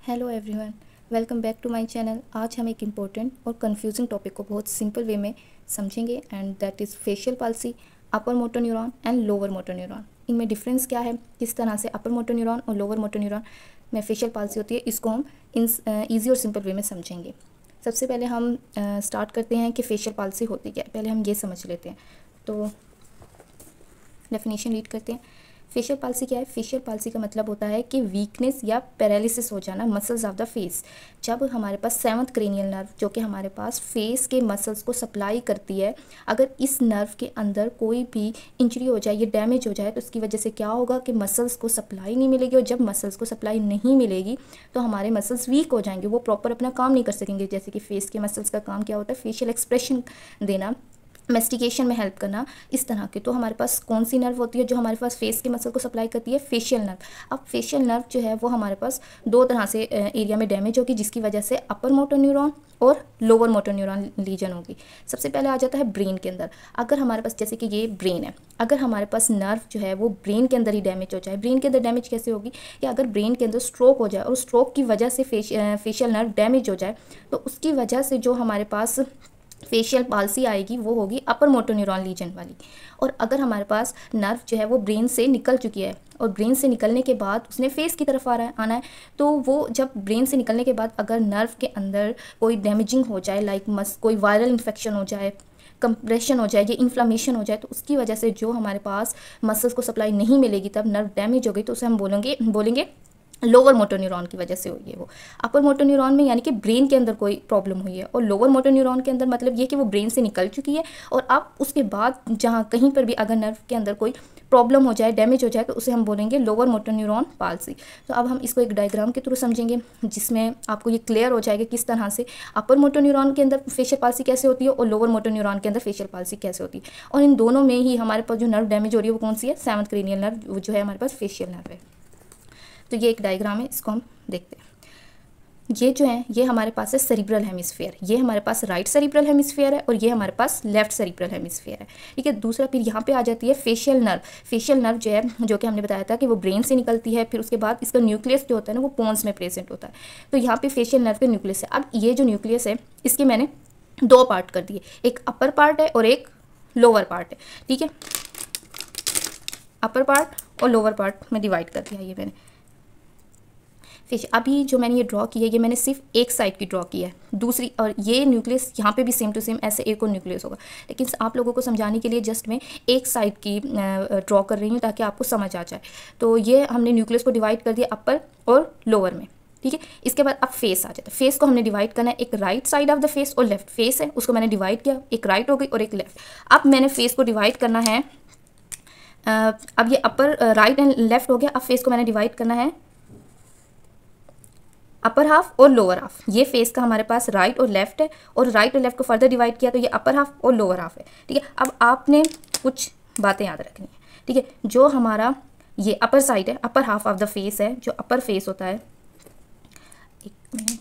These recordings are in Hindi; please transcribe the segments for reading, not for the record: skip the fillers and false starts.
Hello everyone, welcome back to my channel. आज हम एक इम्पोर्टेंट और कंफ्यूजिंग टॉपिक को बहुत सिंपल वे में समझेंगे and that is facial palsy, upper motor neuron and lower motor neuron. इनमें डिफरेंस क्या है, किस तरह से अपर मोटर न्यूरॉन और लोअर मोटर न्यूरॉन में फेशियल पाल्सी होती है, इसको हम ईजी और सिंपल वे में समझेंगे। सबसे पहले हम स्टार्ट करते हैं कि फेशियल पाल्सी होती क्या है। पहले हम ये समझ लेते हैं, तो डेफिनेशन रीड करते हैं। फेशियल पाल्सी क्या है? फेशियल पाल्सी का मतलब होता है कि वीकनेस या पैरालिसिस हो जाना मसल्स ऑफ द फेस। जब हमारे पास सेवंथ क्रेनियल नर्व जो कि हमारे पास फेस के मसल्स को सप्लाई करती है, अगर इस नर्व के अंदर कोई भी इंजरी हो जाए, ये डैमेज हो जाए, तो उसकी वजह से क्या होगा कि मसल्स को सप्लाई नहीं मिलेगी। और जब मसल्स को सप्लाई नहीं मिलेगी तो हमारे मसल्स वीक हो जाएंगे, वो प्रॉपर अपना काम नहीं कर सकेंगे। जैसे कि फेस के मसल्स का काम क्या होता है? फेशियल एक्सप्रेशन देना, मेस्टिकेशन में हेल्प करना, इस तरह के। तो हमारे पास कौन सी नर्व होती है जो हमारे पास फेस के मसल को सप्लाई करती है? Facial nerve. अब फेशियल नर्व जो है वो हमारे पास दो तरह से एरिया में डैमेज होगी, जिसकी वजह से अपर मोटर न्यूरॉन और लोअर मोटर न्यूरॉन लीजन होगी। सबसे पहले आ जाता है ब्रेन के अंदर। अगर हमारे पास, जैसे कि ये ब्रेन है, अगर हमारे पास नर्व जो है वो ब्रेन के अंदर ही डैमेज हो जाए, ब्रेन के अंदर डैमेज कैसे होगी? कि अगर ब्रेन के अंदर स्ट्रोक हो जाए और स्ट्रोक की वजह से फेशियल नर्व डैमेज हो जाए, तो उसकी वजह से जो हमारे पास फेशियल पाल्सी आएगी वो होगी अपर मोटर न्यूरॉन लीजन वाली। और अगर हमारे पास नर्व जो है वो ब्रेन से निकल चुकी है और ब्रेन से निकलने के बाद उसने फेस की तरफ आना है, तो वो जब ब्रेन से निकलने के बाद अगर नर्व के अंदर कोई डैमेजिंग हो जाए, लाइक कोई वायरल इन्फेक्शन हो जाए, कंप्रेशन हो जाए, ये इन्फ्लामेशन हो जाए, तो उसकी वजह से जो हमारे पास मसल्स को सप्लाई नहीं मिलेगी, तब नर्व डैमेज हो गई, तो उसे हम बोलेंगे लोअर मोटर न्यूरॉन की वजह से हुई है वो। अपर मोटर न्यूरॉन में यानी कि ब्रेन के अंदर कोई प्रॉब्लम हुई है, और लोअर मोटर न्यूरॉन के अंदर मतलब ये कि वो ब्रेन से निकल चुकी है और अब उसके बाद जहाँ कहीं पर भी अगर नर्व के अंदर कोई प्रॉब्लम हो जाए, डैमेज हो जाए, तो उसे हम बोलेंगे लोअर मोटर न्यूरॉन पाल्सी। तो अब हम इसको एक डायग्राम के थ्रू समझेंगे, जिसमें आपको ये क्लियर हो जाएगा किस तरह से अपर मोटर न्यूरॉन के अंदर फेशियल पाल्सी कैसे होती है और लोअर मोटर न्यूरॉन के अंदर फेशियल पाल्सी कैसे होती है। और इन दोनों में ही हमारे पास जो नर्व डैमेज हो रही है वो कौन सी है? सेवंथ क्रेनियल नर्व, जो है हमारे पास फेशियल नर्व है। तो ये एक डायग्राम है, इसको हम देखते हैं। ये जो है ये हमारे पास है सेरिब्रल हेमिस्फीयर, ये हमारे पास राइट सेरिब्रल हेमिस्फीयर है और ये हमारे पास लेफ्ट सेरिब्रल हेमिस्फीयर है, ठीक है। दूसरा फिर यहाँ पे आ जाती है फेशियल नर्व। फेशियल नर्व जो है, जो कि हमने बताया था कि वो ब्रेन से निकलती है, फिर उसके बाद इसका न्यूक्लियस जो होता है ना वो पोन्स में प्रेजेंट होता है। तो यहाँ पे फेशियल नर्व का न्यूक्लियस है। अब ये जो न्यूक्लियस है इसके मैंने दो पार्ट कर दिए, एक अपर पार्ट है और एक लोअर पार्ट है, ठीक है। अपर पार्ट और लोअर पार्ट में डिवाइड कर दिया ये मैंने। फिर अभी जो मैंने ये ड्रॉ की है, ये मैंने सिर्फ एक साइड की ड्रॉ की है, दूसरी, और ये न्यूक्लियस यहाँ पे भी सेम टू सेम ऐसे एक और न्यूक्लियस होगा, लेकिन आप लोगों को समझाने के लिए जस्ट मैं एक साइड की ड्रॉ कर रही हूँ ताकि आपको समझ आ जाए। तो ये हमने न्यूक्लियस को डिवाइड कर दिया अपर और लोअर में, ठीक है। इसके बाद अब फेस आ जाता है। फेस को हमने डिवाइड करना है, एक right side of the face और लेफ्ट फेस है, उसको मैंने डिवाइड किया, एक राइट हो गई और एक लेफ्ट। अब मैंने फेस को डिवाइड करना है, अब ये अपर राइट एंड लेफ्ट हो गया। अब फेस को मैंने डिवाइड करना है अपर हाफ और लोअर हाफ। ये फेस का हमारे पास राइट और लेफ्ट है, और राइट और लेफ्ट को फर्दर डिवाइड किया तो ये अपर हाफ और लोअर हाफ है, ठीक है। अब आपने कुछ बातें याद रखनी है, ठीक है। जो हमारा ये अपर साइड है, अपर हाफ ऑफ द फेस है, जो अपर फेस होता है, एक मिनट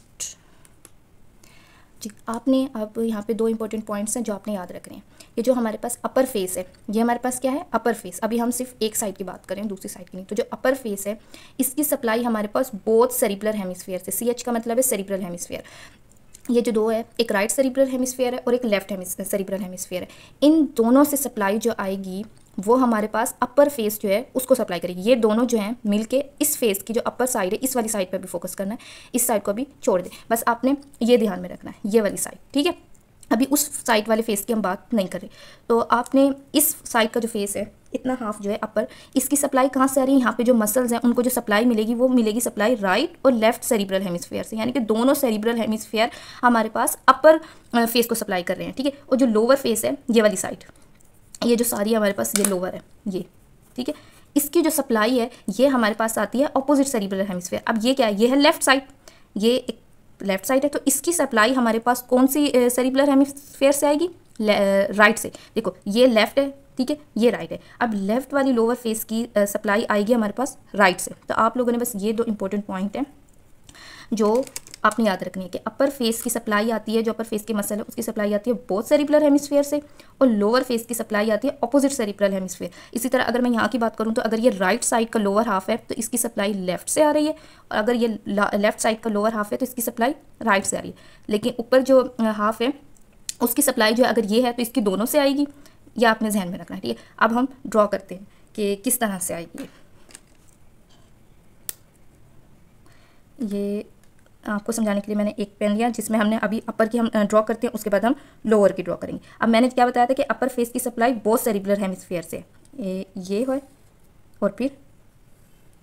जी, आपने अब यहाँ पे दो इंपॉर्टेंट पॉइंट्स हैं जो आपने याद रखने हैं। ये जो हमारे पास अपर फेस है, ये हमारे पास क्या है? अपर फेस। अभी हम सिर्फ एक साइड की बात करें, दूसरी साइड की नहीं। तो जो अपर फेस है इसकी सप्लाई हमारे पास बोथ सेरिब्रल हेमिस्फीयर से, CH का मतलब है सेरिब्रल हेमिस्फीयर। ये जो दो है, एक राइट सेरिब्रल हेमिस्फीयर है और एक लेफ्ट सेरिब्रल हेमिस्फीयर है। इन दोनों से सप्लाई जो आएगी वो हमारे पास अपर फेस जो है उसको सप्लाई करेगी। ये दोनों जो हैं मिलके इस फेस की जो अपर साइड है, इस वाली साइड पर भी फोकस करना है, इस साइड को भी छोड़ दें, बस आपने ये ध्यान में रखना है, ये वाली साइड, ठीक है। अभी उस साइड वाले फेस की हम बात नहीं कर रहे। तो आपने इस साइड का जो फेस है, इतना हाफ जो है अपर, इसकी सप्लाई कहाँ से आ रही है? यहाँ पे जो मसल्स हैं उनको जो सप्लाई मिलेगी वो मिलेगी सप्लाई राइट और लेफ्ट सेरिब्रल हेमिस्फीयर से, यानी कि दोनों सेरिब्रल हेमिस्फीयर हमारे पास अपर फेस को सप्लाई कर रहे हैं, ठीक है। और जो लोअर फेस है, ये वाली साइड, ये जो सारी हमारे पास ये लोअर है, ये, ठीक है, इसकी जो सप्लाई है ये हमारे पास आती है अपोजिट सेरिब्रल हेमिस्फीयर। अब ये क्या है? ये है लेफ्ट साइड, ये एक लेफ्ट साइड है, तो इसकी सप्लाई हमारे पास कौन सी सेरिब्रल हेमिस्फीयर से आएगी? राइट से। देखो ये लेफ्ट है, ठीक है, ये राइट है। अब लेफ्ट वाली लोअर फेस की सप्लाई आएगी हमारे पास राइट से। तो आप लोगों ने बस ये दो इंपॉर्टेंट पॉइंट हैं जो आपने याद रखनी है कि अपर फेस की सप्लाई आती है, जो अपर फेस की मसल है उसकी सप्लाई आती है बोथ सेरिब्रल हेमिस्फीयर से, और लोअर फेस की सप्लाई आती है ऑपोजिट सेरिब्रल हेमिस्फीयर। इसी तरह अगर मैं यहाँ की बात करूँ तो अगर ये राइट साइड का लोअर हाफ है तो इसकी सप्लाई लेफ्ट से आ रही है, और अगर ये लेफ्ट साइड का लोअर हाफ है तो इसकी सप्लाई राइट से आ रही है। लेकिन ऊपर जो हाफ है उसकी सप्लाई जो है अगर ये है तो इसकी दोनों से आएगी, यह आपने ध्यान में रखना है, ठीक है। अब हम ड्रॉ करते हैं कि किस तरह से आएगी। ये आपको समझाने के लिए मैंने एक पेन लिया जिसमें हमने अभी अपर की हम ड्रॉ करते हैं, उसके बाद हम लोअर की ड्रॉ करेंगे। अब मैंने क्या बताया था कि अपर फेस की सप्लाई बोथ सेरिब्रल हेमिस्फीयर से, ये है और फिर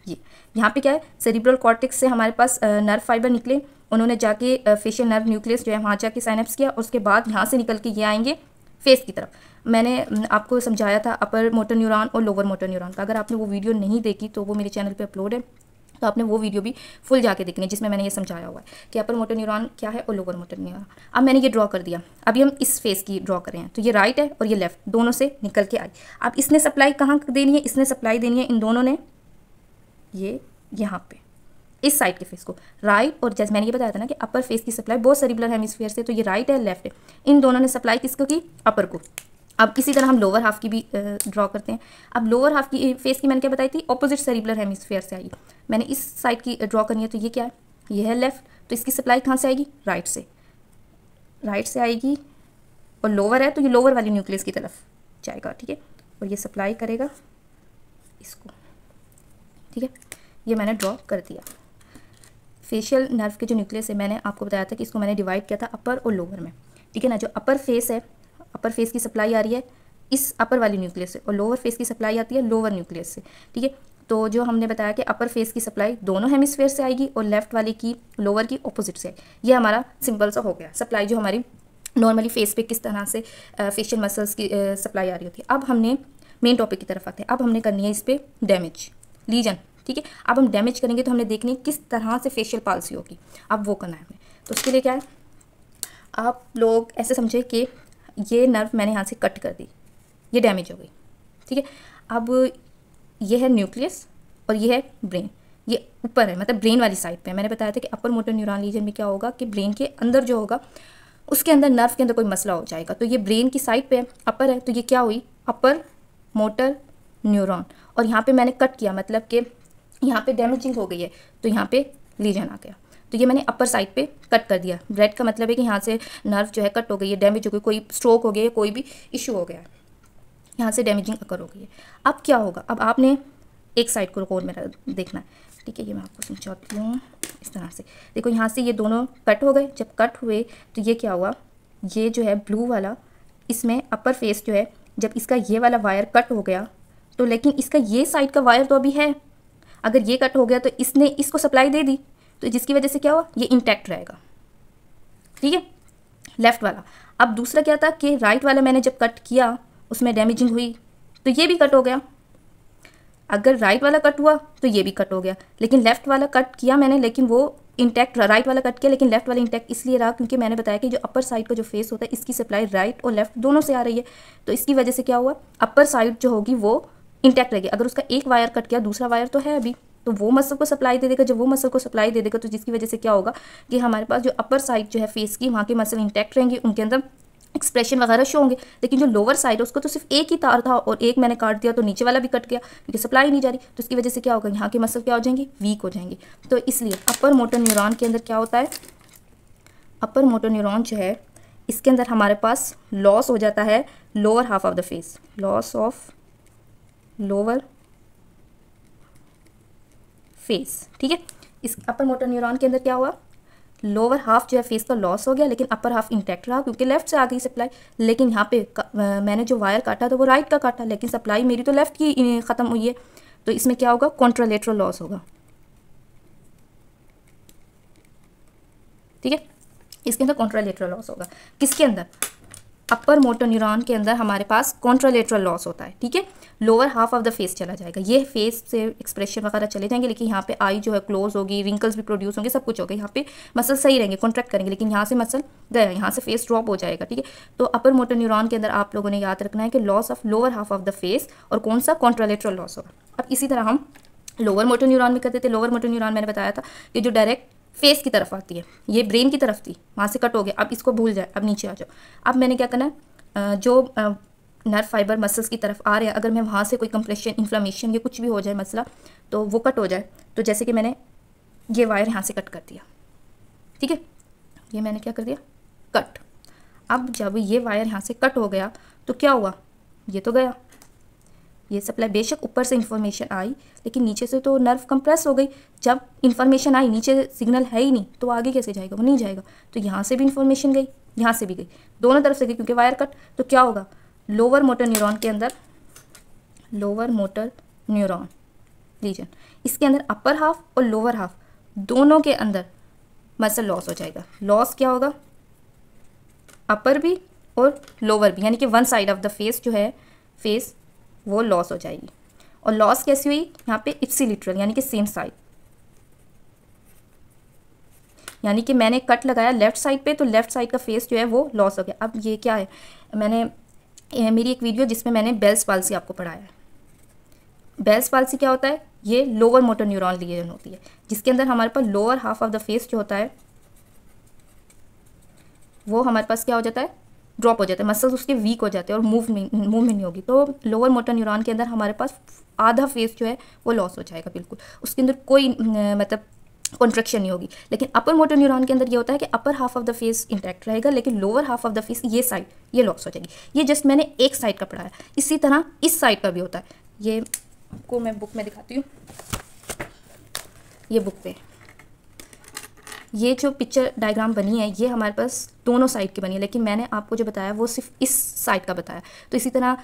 ये यहाँ पे क्या है, सेरिब्रल कॉर्टेक्स से हमारे पास नर्व फाइबर निकले, उन्होंने जाके फेशियल नर्व न्यूक्लियस जो है वहाँ जाके साइनेप्स किया, उसके बाद यहाँ से निकल के ये आएंगे फेस की तरफ। मैंने आपको समझाया था अपर मोटर न्यूरॉन और लोअर मोटर न्यूरॉन का। अगर आपने वो वीडियो नहीं देखी तो वो मेरे चैनल पे अपलोड है, तो आपने वो वीडियो भी फुल जाके देखनी है जिसमें मैंने ये समझाया हुआ है कि अपर मोटर न्यूरॉन क्या है और लोअर मोटर न्यूरॉन। अब मैंने ये ड्रॉ कर दिया, अभी हम इस फेस की ड्रॉ कर रहे हैं, तो ये राइट है और ये लेफ्ट, दोनों से निकल के आई। अब इसने सप्लाई कहाँ देनी है, इसने सप्लाई देनी है इन दोनों ने, ये यहाँ पे इस साइड के फेस को राइट, और जैसे मैंने ये बताया था ना कि अपर फेस की सप्लाई बहुत सेरिब्रल हेमिस्फीयर से, तो ये राइट है लेफ्ट है, इन दोनों ने सप्लाई किसको की, अपर को। अब इसी तरह हम लोअर हाफ की भी ड्रॉ करते हैं। अब लोअर हाफ की फेस की मैंने क्या बताई थी, ऑपोजिट सेरिब्रल हेमिस्फीयर से आई। मैंने इस साइड की ड्रॉ करनी है, तो ये क्या है, ये है लेफ्ट, तो इसकी सप्लाई कहाँ से आएगी, राइट से आएगी, और लोअर है तो ये लोअर वाली न्यूक्लियस की तरफ जाएगा, ठीक है, और ये सप्लाई करेगा इसको, ठीक है। ये मैंने ड्रॉ कर दिया। फेशियल नर्व के जो न्यूक्लियस है मैंने आपको बताया था कि इसको मैंने डिवाइड किया था अपर और लोअर में, ठीक है ना। जो अपर फेस है, अपर फेस की सप्लाई आ रही है इस अपर वाली न्यूक्लियस से, और लोअर फेस की सप्लाई आती है लोअर न्यूक्लियस से, ठीक है। तो जो हमने बताया कि अपर फेस की सप्लाई दोनों हेमिस्फीयर से आएगी और लेफ्ट वाली की लोअर की ऑपोजिट से, ये हमारा सिंपल सा हो गया सप्लाई जो हमारी नॉर्मली फेस पे किस तरह से फेशियल मसल्स की सप्लाई आ रही होती है। अब हमने मेन टॉपिक की तरफ आते हैं। अब हमने करनी है इस पर डैमेज, लीजन, ठीक है। अब हम डैमेज करेंगे तो हमने देखनी है किस तरह से फेशियल पाल्सी होगी, अब वो करना है हमें। तो उसके लिए क्या है, आप लोग ऐसे समझे कि ये नर्व मैंने यहाँ से कट कर दी, ये डैमेज हो गई, ठीक है। अब ये है न्यूक्लियस और ये है ब्रेन, ये ऊपर है मतलब ब्रेन वाली साइड पे। मैंने बताया था कि अपर मोटर न्यूरॉन लीजन में क्या होगा कि ब्रेन के अंदर जो होगा उसके अंदर नर्व के अंदर कोई मसला हो जाएगा, तो ये ब्रेन की साइड पे अपर है, तो ये क्या हुई, अपर मोटर न्यूरॉन। और यहाँ पे मैंने कट किया मतलब कि यहाँ पे डैमेजिंग हो गई है, तो यहाँ पे लीजन आ गया, तो ये मैंने अपर साइड पे कट कर दिया। रेड का मतलब है कि यहाँ से नर्व जो है कट हो गई है, डैमेज हो गई, कोई स्ट्रोक हो गया, कोई भी इशू हो गया है, यहाँ से डैमेजिंग अकर हो गई है। अब क्या होगा, अब आपने एक साइड को कोड मेरा देखना है, ठीक है। ये मैं आपको समझाती हूँ इस तरह से। देखो यहाँ से ये दोनों कट हो गए, जब कट हुए तो ये क्या हुआ, ये जो है ब्लू वाला, इसमें अपर फेस जो है जब इसका ये वाला वायर कट हो गया तो लेकिन इसका ये साइड का वायर तो अभी है, अगर ये कट हो गया तो इसने इसको सप्लाई दे दी, तो जिसकी वजह से क्या हुआ, ये इंटैक्ट रहेगा, ठीक है, लेफ्ट वाला। अब दूसरा क्या था कि राइट वाला मैंने जब कट किया उसमें डैमेजिंग हुई तो ये भी कट हो गया। अगर राइट वाला कट हुआ तो ये भी कट हो गया, लेकिन लेफ्ट वाला कट किया मैंने लेकिन वो इंटैक्ट, राइट वाला कट किया लेकिन लेफ्ट वाला इंटैक्ट इसलिए रहा क्योंकि मैंने बताया कि जो अपर साइड का जो फेस होता है इसकी सप्लाई राइट और लेफ्ट दोनों से आ रही है, तो इसकी वजह से क्या हुआ, अपर साइड जो होगी वो इंटैक्ट रहेगी। अगर उसका एक वायर कट किया, दूसरा वायर तो है अभी, तो वो मसल को सप्लाई दे देगा। जब वो मसल को सप्लाई दे देगा तो जिसकी वजह से क्या होगा कि हमारे पास जो अपर साइड जो है फेस की, वहाँ के मसल इंटैक्ट रहेंगे, उनके अंदर एक्सप्रेशन वगैरह शो होंगे। लेकिन जो लोअर साइड है उसको तो सिर्फ एक ही तार था और एक मैंने काट दिया तो नीचे वाला भी कट गया क्योंकि सप्लाई नहीं जा रही, तो इसकी वजह से क्या होगा, यहाँ के मसल क्या हो जाएंगे, वीक हो जाएंगे। तो इसलिए अपर मोटर न्यूरॉन के अंदर क्या होता है, अपर मोटर न्यूरॉन जो है इसके अंदर हमारे पास लॉस हो जाता है lower half of the face, loss of lower face, ठीक है। इस अपर मोटर न्यूरॉन के अंदर क्या हुआ, लोअर हाफ जो है फेस का लॉस हो गया लेकिन अपर हाफ इंटैक्ट रहा क्योंकि लेफ्ट से आ गई सप्लाई। लेकिन यहाँ पे मैंने जो वायर काटा था वो राइट का काटा, लेकिन सप्लाई मेरी तो लेफ्ट की ख़त्म हुई है, तो इसमें क्या होगा, कॉन्ट्रालेटरल लॉस होगा, ठीक है। इसके अंदर कॉन्ट्रालेटरल लॉस होगा, किसके अंदर, अपर मोटर न्यूरॉन के अंदर हमारे पास कॉन्ट्रालेटरल लॉस होता है, ठीक है। Lower half of the face चला जाएगा, ये फेस से एक्सप्रेशन वगैरह चले जाएंगे, लेकिन यहाँ पे आई जो है क्लोज होगी, रिंकल्स भी प्रोड्यूस होंगे, सब कुछ होगा। यहाँ पे मसल सही रहेंगे, कॉन्ट्रैक्ट करेंगे, लेकिन यहाँ से मसल गया, यहाँ से फेस ड्रॉप हो जाएगा, ठीक है। तो अपर मोटर न्यूरॉन के अंदर आप लोगों ने याद रखना है कि loss of lower half of the face और कौन सा, कॉन्ट्रालेटरल लॉस होगा। अब इसी तरह हम लोअर मोटर न्यूरॉन में करते थे। लोअर मोटर न्यूरॉन मैंने बताया था कि जो डायरेक्ट फेस की तरफ आती है, ये ब्रेन की तरफ थी, वहाँ से कट हो गया, अब इसको भूल जाए, अब नीचे आ जाओ। अब मैंने क्या करना है, जो नर्व फाइबर मसल्स की तरफ आ रहे हैं, अगर मैं वहाँ से कोई कंप्रेशन, इन्फ्लामेशन या कुछ भी हो जाए मसला, तो वो कट हो जाए। तो जैसे कि मैंने ये वायर यहाँ से कट कर दिया, ठीक है, ये मैंने क्या कर दिया, कट। अब जब ये वायर यहाँ से कट हो गया तो क्या हुआ, ये तो गया, ये सप्लाई, बेशक ऊपर से इन्फॉर्मेशन आई लेकिन नीचे से तो नर्व कंप्रेस हो गई। जब इन्फॉर्मेशन आई, नीचे सिग्नल है ही नहीं, तो आगे कैसे जाएगा, वो नहीं जाएगा। तो यहाँ से भी इन्फॉर्मेशन गई, यहाँ से भी गई, दोनों तरफ से गई, क्योंकि वायर कट। तो क्या होगा, लोअर मोटर न्यूरॉन के अंदर, लोअर मोटर न्यूरॉन रीजन, इसके अंदर अपर हाफ और लोअर हाफ दोनों के अंदर मसल लॉस हो जाएगा। लॉस क्या होगा, अपर भी और लोअर भी, यानी कि one side of the face जो है, फेस वो लॉस हो जाएगी। और लॉस कैसी हुई, यहाँ पे इप्सिलिटरल, यानी कि सेम साइड, यानी कि मैंने कट लगाया लेफ्ट साइड पे, तो लेफ्ट साइड का फेस जो है वो लॉस हो गया। अब ये क्या है, मैंने मेरी एक वीडियो जिसमें मैंने बेल्स पाल्सी आपको पढ़ाया है। बेल्स पाल्सी क्या होता है, ये लोअर मोटर न्यूरॉन रीजन होती है, जिसके अंदर हमारे पास lower half of the face जो होता है वो हमारे पास क्या हो जाता है, ड्रॉप हो जाता है, मसल्स उसके वीक हो जाते हैं और मूवमेंट नहीं होगी। तो लोअर मोटर न्यूरॉन के अंदर हमारे पास आधा फेस जो है वो लॉस हो जाएगा, बिल्कुल उसके अंदर कोई मतलब कॉन्ट्रैक्शन नहीं होगी। लेकिन अपर मोटर न्यूरॉन के अंदर ये होता है कि अपर half of the face intact रहेगा, लेकिन lower half of the face, ये साइड ये लॉस हो जाएगी। ये जस्ट मैंने एक साइड का पढ़ाया, इसी तरह इस साइड का भी होता है। ये को मैं बुक में दिखाती हूँ, ये बुक पे ये जो पिक्चर डायग्राम बनी है ये हमारे पास दोनों साइड की बनी है, लेकिन मैंने आपको जो बताया वो सिर्फ इस साइड का बताया। तो इसी तरह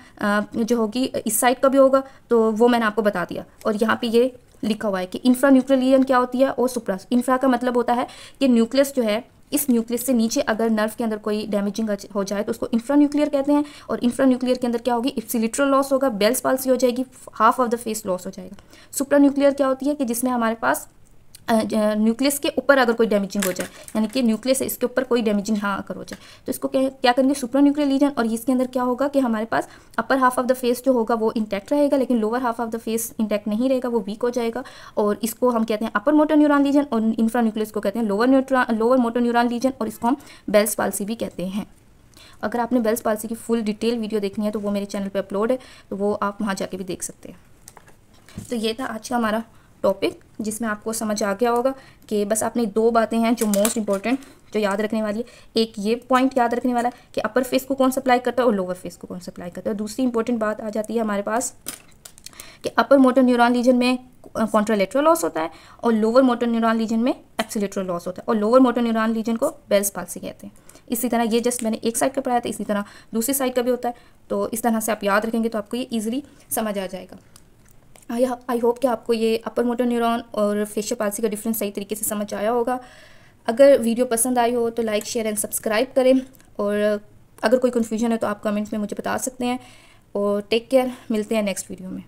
जो होगी इस साइड का भी होगा, तो वो मैंने आपको बता दिया। और यहाँ पे ये लिखा हुआ है कि इंफ्रा न्यूक्लियर लीजन क्या होती है और सुप्रा। इंफ्रा का मतलब होता है कि न्यूक्लियस जो है, इस न्यूक्लियस से नीचे अगर नर्व के अंदर कोई डैमेजिंग हो जाए तो उसको इंफ्रा न्यूक्लियर कहते हैं। और इंफ्रा न्यूक्लियर के अंदर क्या होगी, इप्सिलिटरल लॉस होगा, बेल्स पाल्सी हो जाएगी, half of the face loss हो जाएगा। सुप्रा न्यूक्लियर क्या होती है कि जिसमें हमारे पास न्यूक्लियस के ऊपर अगर कोई डैमेजिंग हो जाए, यानी कि न्यूक्लियस है इसके ऊपर कोई डैमेजिंग यहाँ आकर हो जाए, तो इसको क्या करेंगे, सुप्रा न्यूक्लियर लीजन। और इसके अंदर क्या होगा कि हमारे पास upper half of the face जो होगा वो इंटैक्ट रहेगा, लेकिन lower half of the face intact नहीं रहेगा, वो वीक हो जाएगा। और इसको हम कहते हैं अपर मोटर न्यूरॉन लीजन, और इंफ्रा न्यूक्लियस को कहते हैं लोअर मोटर न्यूरॉन लीजन, और इसको हम बेल्स पाल्सी भी कहते हैं। अगर आपने बेल्स पाल्सी की फुल डिटेल वीडियो देखनी है तो वो मेरे चैनल पर अपलोड है, तो वो आप वहाँ जाके भी देख सकते हैं। तो ये था आज का हमारा टॉपिक, जिसमें आपको समझ आ गया होगा कि बस आपने दो बातें हैं जो मोस्ट इंपॉर्टेंट जो याद रखने वाली है। एक ये पॉइंट याद रखने वाला है कि अपर फेस को कौन सप्लाई करता है और लोअर फेस को कौन सप्लाई करता है। दूसरी इंपॉर्टेंट बात आ जाती है हमारे पास कि अपर मोटर न्यूरॉन लीजन में कॉन्ट्रालेटरल लॉस होता है और लोअर मोटर न्यूरॉन लीजन में एप्सिलेटरल लॉस होता है, और लोअर मोटर न्यूरॉन लीजन को बेल्स पाल्सी कहते हैं। इसी तरह ये जस्ट मैंने एक साइड का पढ़ाया था, इसी तरह दूसरी साइड का भी होता है। तो इस तरह से आप याद रखेंगे तो आपको ये ईजिली समझ आ जाएगा। आई होप कि आपको ये अपर मोटर न्यूरॉन और फेशियल पाल्सी का डिफरेंस सही तरीके से समझ आया होगा। अगर वीडियो पसंद आई हो तो लाइक, शेयर एंड सब्सक्राइब करें, और अगर कोई कन्फ्यूजन है तो आप कमेंट में मुझे बता सकते हैं। और टेक केयर, मिलते हैं नेक्स्ट वीडियो में।